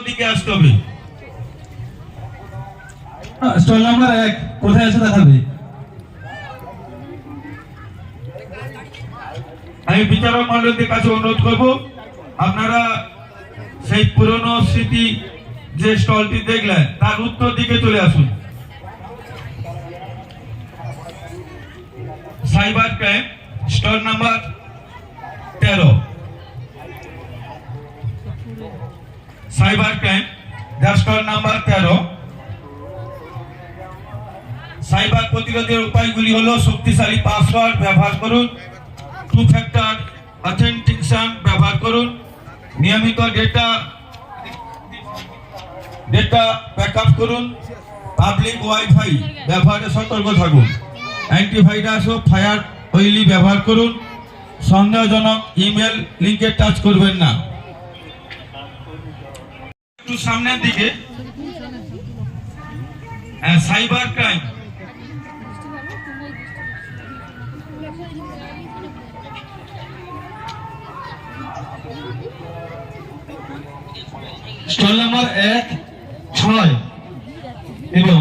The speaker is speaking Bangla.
দিকে আসতে হবে। স্টল নাম্বার 1 কোথায় আছে দেখাবে। আমি বিচারক মণ্ডলীর কাছে অনুরোধ করব, আপনারা সেই পুরনো স্মৃতি যে স্টলটি দেখলেন তার উত্তর দিকে চলে আসুন। Cyber crime stall number 13। Cyber crime stall number 13। Cyber প্রতিরোধের উপায়গুলি হলো শক্তিশালী পাসওয়ার্ড ব্যবহার করুন, 2 ফ্যাক্টর অথেন্টিকেশন ব্যবহার করুন, নিয়মিত ডেটা ব্যাকআপ করুন, পাবলিক ওয়াইফাই ব্যবহারে সতর্ক থাকুন, অ্যান্টিভাইরাস ও ফায়ার ওয়েলি ব্যবহার করুন, সন্দেহজনক ইমেল লিংকে টাচ করবেন না। একটু সামনের দিকে সাইবার ক্রাইম স্টল নাম্বার 1, 6 এবং